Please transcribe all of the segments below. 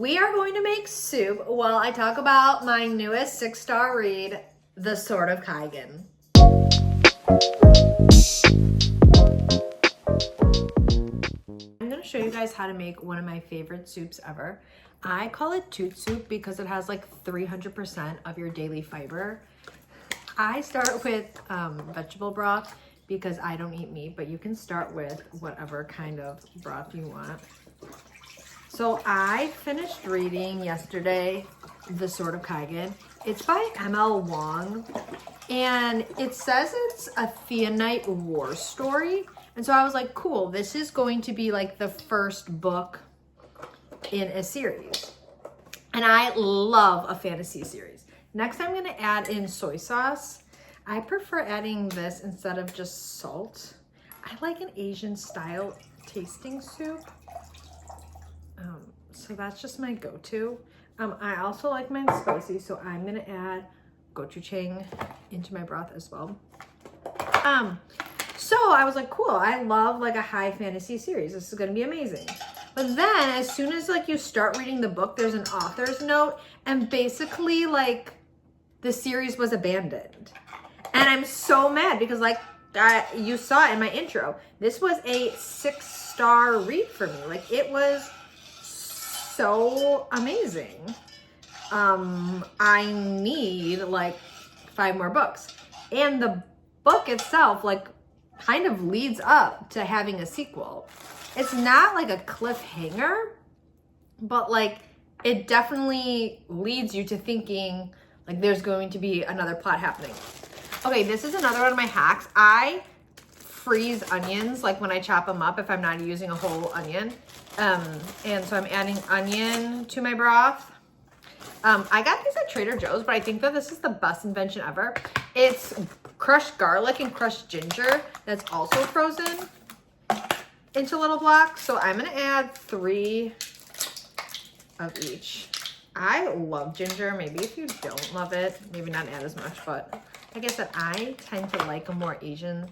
We are going to make soup while I talk about my newest 6-star read, The Sword of Kaigen. I'm going to show you guys how to make one of my favorite soups ever. I call it toot soup because it has like 300% of your daily fiber. I start with vegetable broth because I don't eat meat, but you can start with whatever kind of broth you want. So I finished reading yesterday, The Sword of Kaigen. It's by M.L. Wong, and it says it's a Theonite war story. And so I was like, cool, this is going to be like the first book in a series. And I love a fantasy series. Next, I'm gonna add in soy sauce. I prefer adding this instead of just salt. I like an Asian style tasting soup. So that's just my go-to. I also like mine spicy, so I'm gonna add gochujang into my broth as well. So I was like, cool, I love like a high fantasy series. This is gonna be amazing. But then as soon as like you start reading the book, there's an author's note, and basically like the series was abandoned. And I'm so mad because like you saw it in my intro. This was a 6-star read for me. Like it was so amazing. I need like 5 more books. And the book itself like kind of leads up to having a sequel. It's not like a cliffhanger, but like it definitely leads you to thinking like there's going to be another plot happening. Okay, this is another one of my hacks. I freeze onions like when I chop them up if I'm not using a whole onion. And so I'm adding onion to my broth. I got these at Trader Joe's, but I think that this is the best invention ever. It's crushed garlic and crushed ginger that's also frozen into little blocks. So I'm gonna add 3 of each. I love ginger. Maybe if you don't love it, maybe not add as much, but like I said, I tend to like a more Asian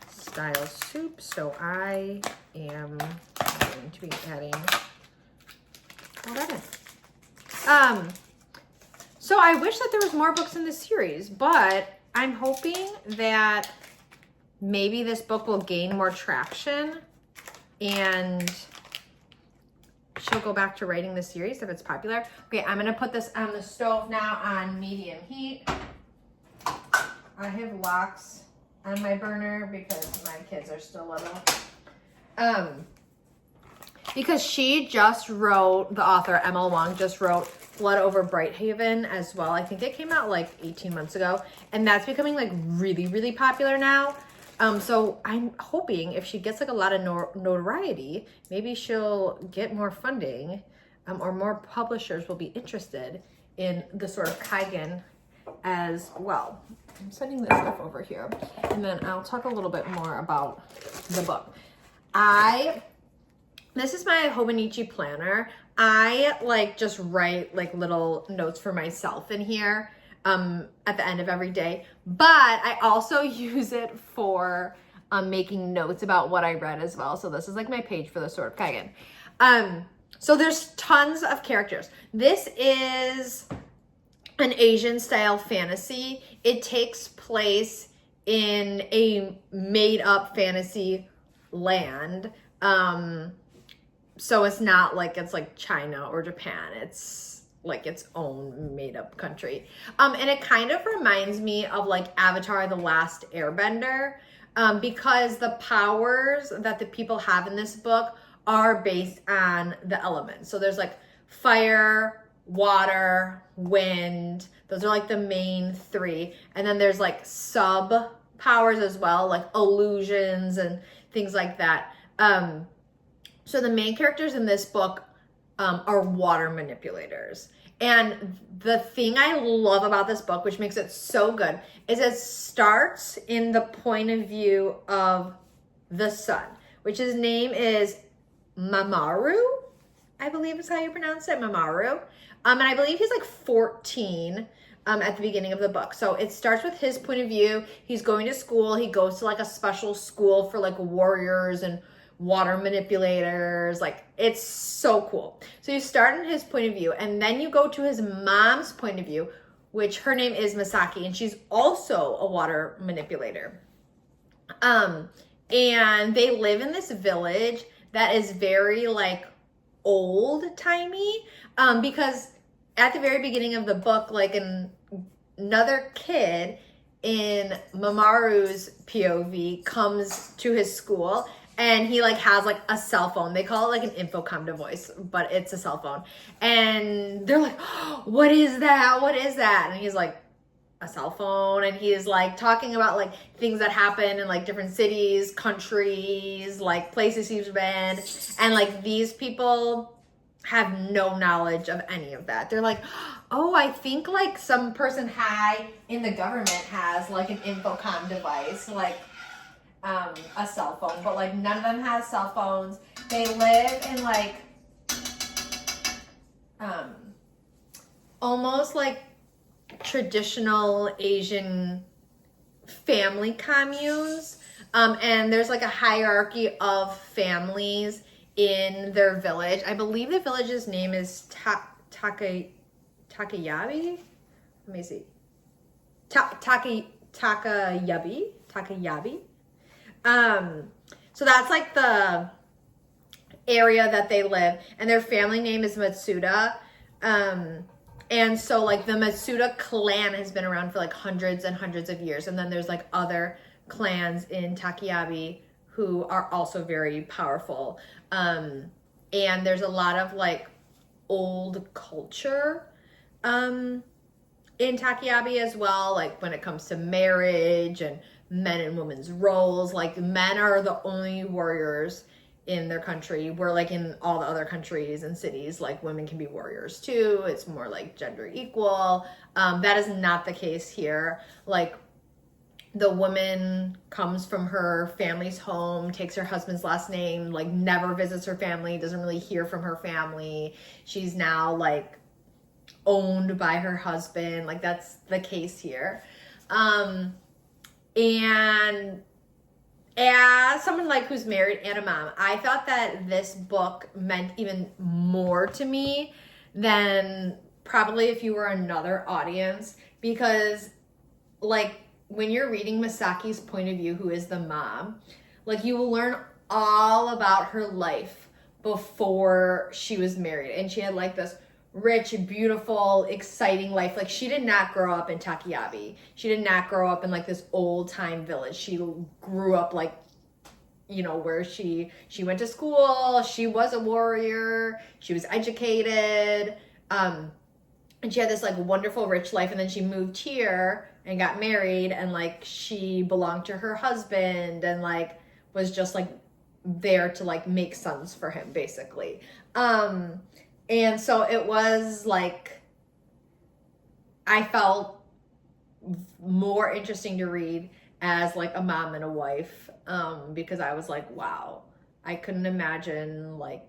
style soup, so I am going to be adding all that in. So I wish that there was more books in this series, but I'm hoping that maybe this book will gain more traction and she'll go back to writing the series if it's popular. Okay, I'm gonna put this on the stove now on medium heat. I have lox on my burner because my kids are still little. Because she just wrote, the author M.L. Wong just wrote Blood Over Brighthaven as well. I think it came out like 18 months ago, and that's becoming like really, really popular now. So I'm hoping if she gets like a lot of notoriety, maybe she'll get more funding, or more publishers will be interested in The Sword of Kaigen as well. I'm setting this stuff over here, and then I'll talk a little bit more about the book. This is my Hobonichi planner. I like just write like little notes for myself in here at the end of every day, but I also use it for making notes about what I read as well. So this is like my page for The Sword of Kaigen. So there's tons of characters. This is an Asian style fantasy. It takes place in a made up fantasy land. So it's not like it's like China or Japan. It's like its own made up country. And it kind of reminds me of like Avatar: The Last Airbender, because the powers that the people have in this book are based on the elements. So there's like fire, water, wind. Those are like the main 3. And then there's like sub powers as well, like illusions and things like that. So the main characters in this book are water manipulators. And the thing I love about this book, which makes it so good, is it starts in the point of view of the sun, which his name is Mamoru, I believe is how you pronounce it, Mamoru. And I believe he's like 14 at the beginning of the book. So it starts with his point of view. He's going to school. He goes to like a special school for like warriors and water manipulators. Like, it's so cool. So you start in his point of view, and then you go to his mom's point of view, which her name is Masaki, and she's also a water manipulator. And they live in this village that is very like old-timey, because at the very beginning of the book, like another kid in Mamoru's POV comes to his school, and he like has like a cell phone. They call it like an infocom device, but it's a cell phone. And they're like, oh, what is that? What is that? And he's like, a cell phone. And he is like talking about like things that happen in like different cities, countries, like places he's been. And like these people have no knowledge of any of that. They're like, oh, I think like some person high in the government has like an infocom device, like a cell phone, but like none of them has cell phones. They live in like almost like traditional Asian family communes, and there's like a hierarchy of families in their village. I believe the village's name is Takayabi. Let me see. Takayabi. So that's like the area that they live, and their family name is Matsuda. And so like the Matsuda clan has been around for like hundreds and hundreds of years. And then there's like other clans in Takayabi who are also very powerful. And there's a lot of like old culture in Takayabi as well. Like when it comes to marriage and men and women's roles, like men are the only warriors in their country, where like in all the other countries and cities, like women can be warriors too. It's more like gender equal. That is not the case here. Like the woman comes from her family's home, takes her husband's last name, like never visits her family, doesn't really hear from her family. She's now like owned by her husband. Like that's the case here. And as someone like who's married and a mom, I thought that this book meant even more to me than probably if you were another audience, because like when you're reading Masaki's point of view, who is the mom, like you will learn all about her life before she was married. And she had like this rich, beautiful, exciting life. Like she did not grow up in Takayabi. She did not grow up in like this old time village. She grew up like, you know, where she went to school. She was a warrior. She was educated. And she had this like wonderful, rich life. And then she moved here and got married, and like she belonged to her husband and like was just like there to like make sons for him, basically. And so it was like, I felt more interesting to read as like a mom and a wife, because I was like, wow, I couldn't imagine like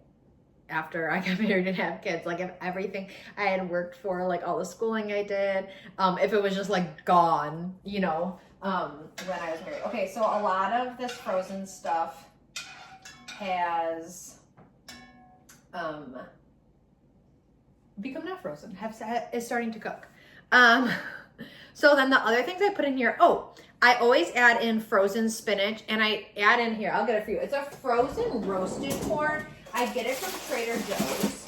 after I got married and have kids, like if everything I had worked for, like all the schooling I did, if it was just like gone, you know, when I was married. Okay, so a lot of this frozen stuff has become not frozen, is starting to cook. So then the other things I put in here, I always add in frozen spinach, and I add in here, I'll get it for you. It's a frozen roasted corn. I get it from Trader Joe's.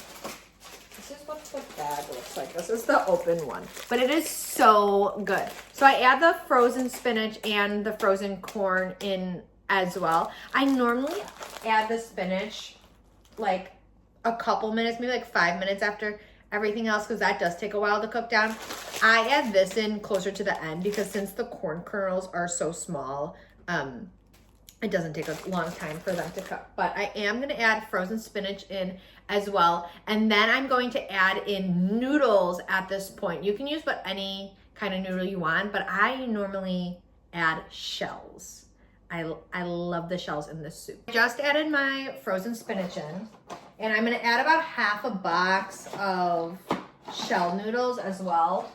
This is what the bag looks like. This is the open one, but it is so good. So I add the frozen spinach and the frozen corn in as well. I normally add the spinach like a couple minutes, maybe like 5 minutes after everything else, because that does take a while to cook down. I add this in closer to the end because since the corn kernels are so small, it doesn't take a long time for them to cook. But I am going to add frozen spinach in as well. And then I'm going to add in noodles at this point. You can use any kind of noodle you want, but I normally add shells. I love the shells in this soup. I just added my frozen spinach in, and I'm going to add about half a box of shell noodles as well.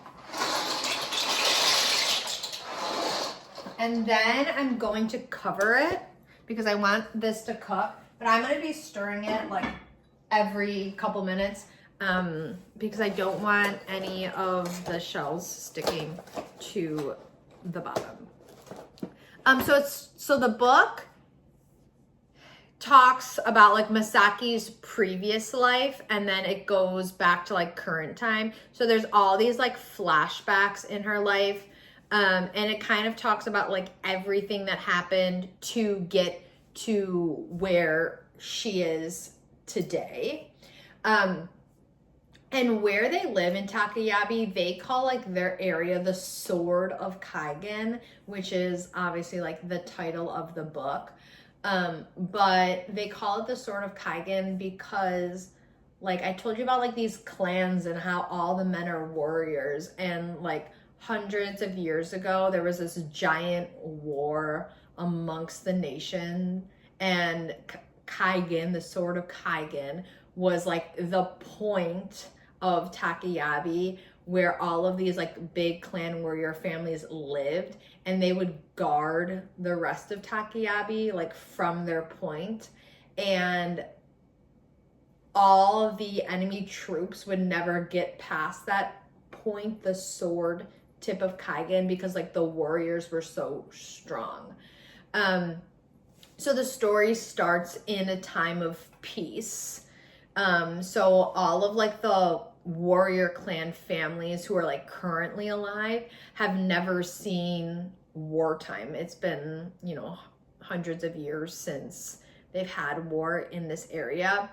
And then I'm going to cover it because I want this to cook But I'm gonna be stirring it like every couple minutes because I don't want any of the shells sticking to the bottom. So the book talks about like Masaki's previous life, and then it goes back to like current time. So there's all these like flashbacks in her life, and it kind of talks about like everything that happened to get to where she is today. And where they live in Takayabi, they call like their area the Sword of Kaigen, which is obviously like the title of the book. But they call it the Sword of Kaigen because, like I told you about like these clans and how all the men are warriors, and like hundreds of years ago there was this giant war amongst the nation, and Kaigen, the Sword of Kaigen, was like the point of Takayabi where all of these like big clan warrior families lived, and they would guard the rest of Takayabi like from their point, and all of the enemy troops would never get past that point, the sword tip of Kaigen, because like the warriors were so strong. So the story starts in a time of peace. So all of like the warrior clan families who are like currently alive have never seen wartime. It's been, you know, hundreds of years since they've had war in this area.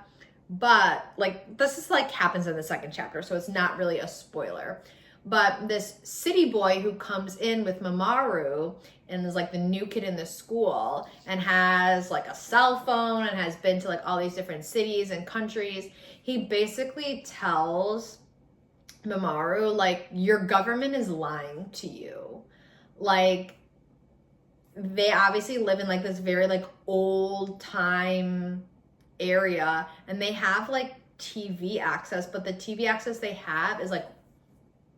But like this is like happens in the second chapter, so it's not really a spoiler. But this city boy who comes in with Mamoru and is like the new kid in the school and has like a cell phone and has been to like all these different cities and countries, he basically tells Mamoru like, your government is lying to you. Like, they obviously live in like this very like old time area, and they have like TV access, but the TV access they have is like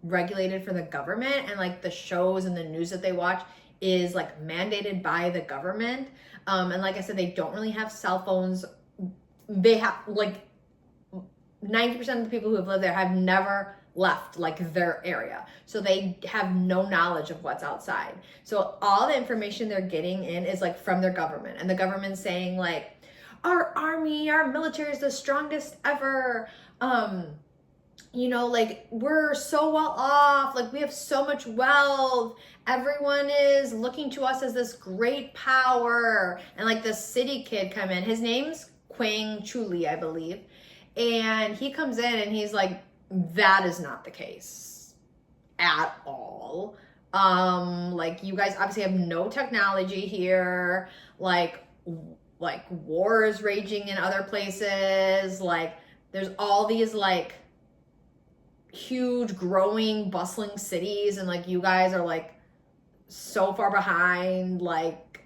regulated for the government, and like the shows and the news that they watch is like mandated by the government. And like I said, they don't really have cell phones. They have like 90% of the people who have lived there have never left like their area, so they have no knowledge of what's outside. So all the information they're getting in is like from their government, and the government's saying like, our army, our military is the strongest ever. You know, like we're so well off, like we have so much wealth, everyone is looking to us as this great power. And like this city kid come in, his name's Kwang Chuli, I believe, and he comes in and he's like, that is not the case at all. Like you guys obviously have no technology here, like war is raging in other places, like there's all these like huge growing bustling cities, and like you guys are like so far behind, like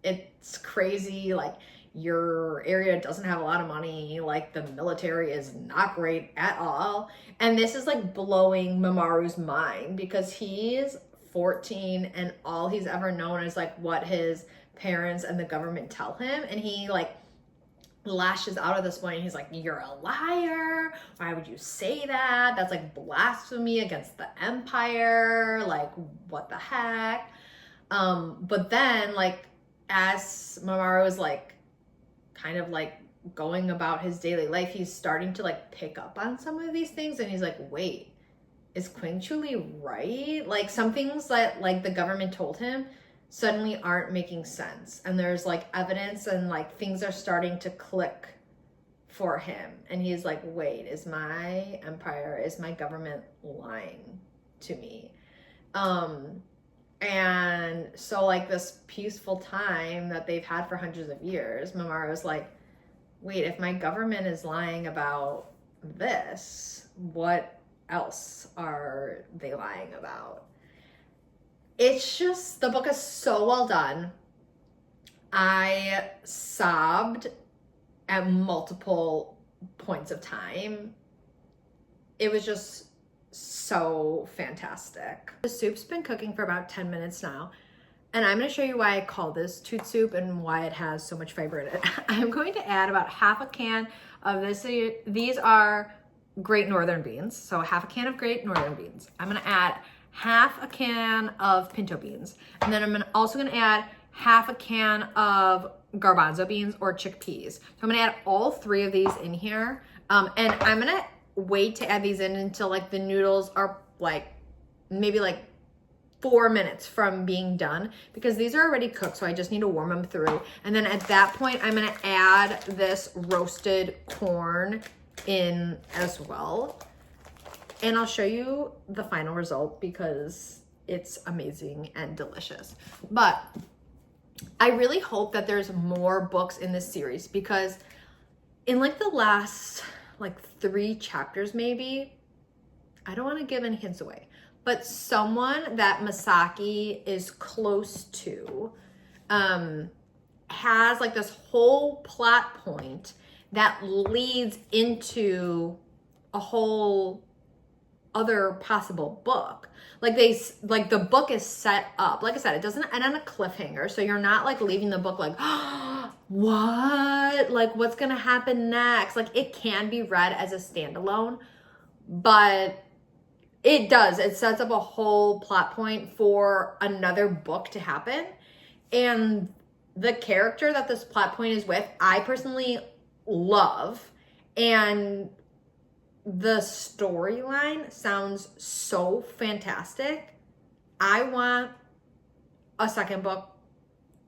it's crazy, like your area doesn't have a lot of money, like the military is not great at all. And this is like blowing Mamoru's mind because he's 14 and all he's ever known is like what his parents and the government tell him, and he like lashes out at this point, and he's like, you're a liar, why would you say that, that's like blasphemy against the empire, like what the heck. But then like as Mamoru is like kind of like going about his daily life, he's starting to like pick up on some of these things, and he's like, wait, is Kwang Chuli right? Like some things that like the government told him suddenly aren't making sense, and there's like evidence and like things are starting to click for him, and he's like, wait, is my empire, is my government lying to me? And so like this peaceful time that they've had for hundreds of years, Mamoru's like, wait, if my government is lying about this, what else are they lying about? It's just, the book is so well done. I sobbed at multiple points of time. It was just so fantastic. The soup's been cooking for about 10 minutes now. And I'm going to show you why I call this toot soup and why it has so much fiber in it. I'm going to add about half a can of this. These are Great Northern beans. So half a can of Great Northern beans. I'm going to add half a can of pinto beans. And then I'm also going to add half a can of garbanzo beans or chickpeas. So I'm going to add all 3 of these in here. And I'm going to wait to add these in until like the noodles are like maybe like 4 minutes from being done, because these are already cooked, so I just need to warm them through. And then at that point, I'm gonna add this roasted corn in as well. And I'll show you the final result because it's amazing and delicious. But I really hope that there's more books in this series, because in like the last like 3 chapters maybe, I don't want to give any hints away, but someone that Masaki is close to has like this whole plot point that leads into a whole other possible book. Like the book is set up. Like I said, it doesn't end on a cliffhanger, so you're not like leaving the book like, oh, what? Like what's gonna happen next? Like it can be read as a standalone, but it sets up a whole plot point for another book to happen. And the character that this plot point is with, I personally love. And the storyline sounds so fantastic. I want a second book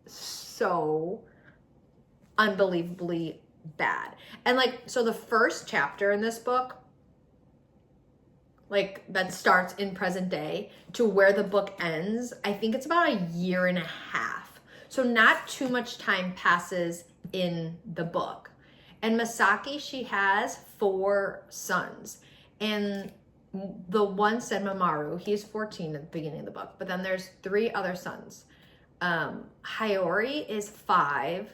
so unbelievably bad. And like, so the first chapter in this book, like that starts in present day to where the book ends, I think it's about 1.5 years. So not too much time passes in the book. And Masaki, she has 4 sons. And the one Senma Maru, he's 14 at the beginning of the book, but then there's 3 other sons. Hayori is 5.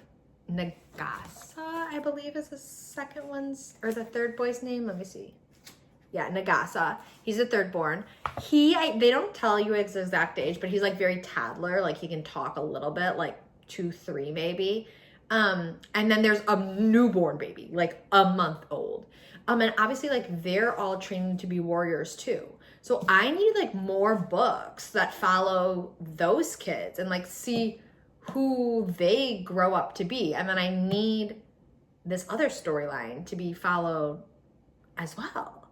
Nagasa, I believe, is the second one's, or the third boy's name. Let me see. Yeah, Nagasa. He's the 3rd born. They don't tell you his exact age, but he's like very toddler. Like he can talk a little bit, like 2, 3 maybe. And then there's a newborn baby, like a month old. And obviously like they're all trained to be warriors too. So I need like more books that follow those kids and like see who they grow up to be. And then I need this other storyline to be followed as well.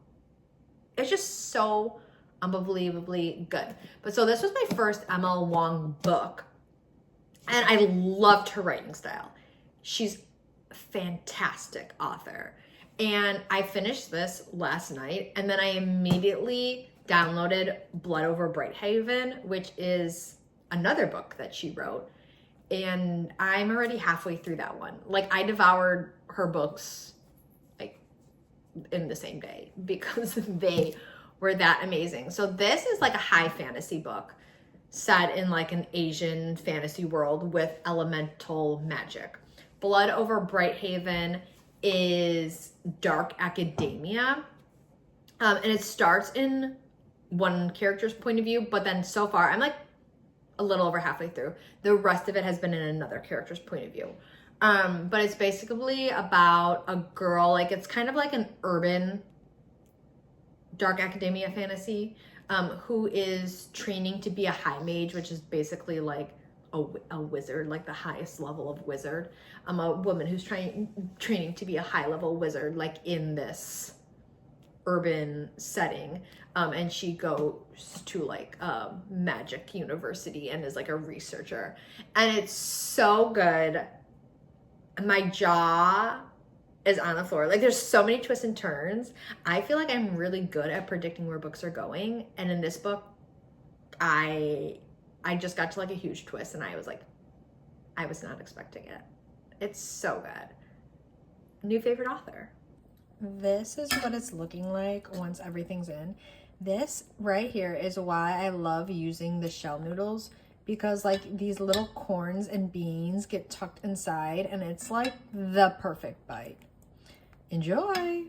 It's just so unbelievably good. But so this was my first ML Wong book. And I loved her writing style. She's a fantastic author. And I finished this last night. And then I immediately downloaded Blood Over Brighthaven, which is another book that she wrote. And I'm already halfway through that one. Like I devoured her books in the same day because they were that amazing. So this is like a high fantasy book set in like an Asian fantasy world with elemental magic. Blood Over Brighthaven is dark academia. And it starts in one character's point of view, but then so far I'm like a little over halfway through. The rest of it has been in another character's point of view. But it's basically about a girl, like it's kind of like an urban dark academia fantasy, who is training to be a high mage, which is basically like a wizard, like the highest level of wizard. A woman who's training to be a high level wizard, like in this urban setting. And she goes to like a magic university and is like a researcher. And it's so good. My jaw is on the floor. Like there's so many twists and turns. I feel like I'm really good at predicting where books are going. And in this book, I just got to like a huge twist and I was like, I was not expecting it. It's so good. New favorite author. This is what it's looking like once everything's in. This right here is why I love using the shell noodles, because like these little corns and beans get tucked inside and it's like the perfect bite. Enjoy.